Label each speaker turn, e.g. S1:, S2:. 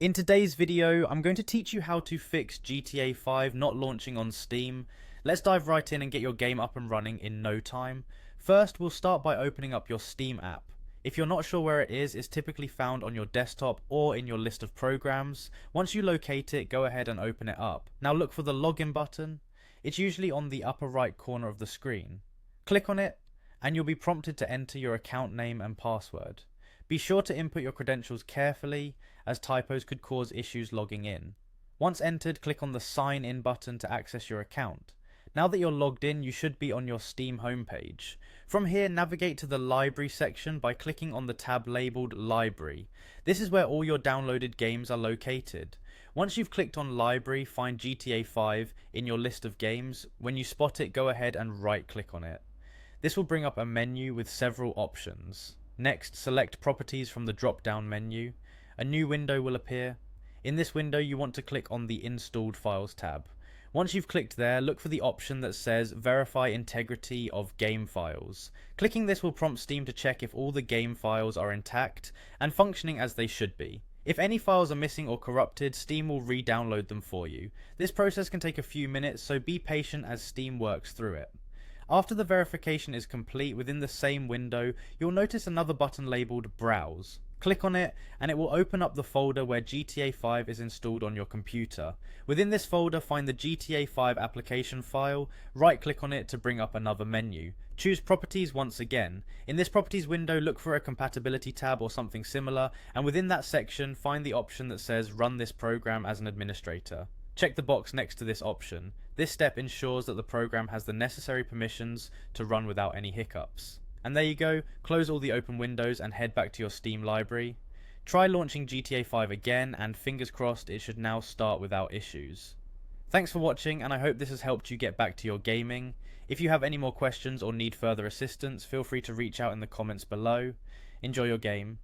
S1: In today's video, I'm going to teach you how to fix GTA 5 not launching on Steam. Let's dive right in and get your game up and running in no time. First, we'll start by opening up your Steam app. If you're not sure where it is, it's typically found on your desktop or in your list of programs. Once you locate it, go ahead and open it up. Now look for the login button. It's usually on the upper right corner of the screen. Click on it, and you'll be prompted to enter your account name and password. Be sure to input your credentials carefully, as typos could cause issues logging in. Once entered, click on the Sign In button to access your account. Now that you're logged in, you should be on your Steam homepage. From here, navigate to the Library section by clicking on the tab labelled Library. This is where all your downloaded games are located. Once you've clicked on Library, find GTA 5 in your list of games. When you spot it, go ahead and right-click on it. This will bring up a menu with several options. Next, select Properties from the drop-down menu. A new window will appear. In this window, you want to click on the Installed Files tab. Once you've clicked there, look for the option that says Verify Integrity of Game Files. Clicking this will prompt Steam to check if all the game files are intact and functioning as they should be. If any files are missing or corrupted, Steam will re-download them for you. This process can take a few minutes, so be patient as Steam works through it. After the verification is complete, within the same window, you'll notice another button labelled Browse. Click on it and it will open up the folder where GTA 5 is installed on your computer. Within this folder, find the GTA 5 application file, right click on it to bring up another menu. Choose Properties once again. In this Properties window, look for a compatibility tab or something similar, and within that section, find the option that says Run this program as an administrator. Check the box next to this option. This step ensures that the program has the necessary permissions to run without any hiccups. And there you go, close all the open windows and head back to your Steam library. Try launching GTA 5 again, and fingers crossed it should now start without issues. Thanks for watching, and I hope this has helped you get back to your gaming. If you have any more questions or need further assistance, feel free to reach out in the comments below. Enjoy your game.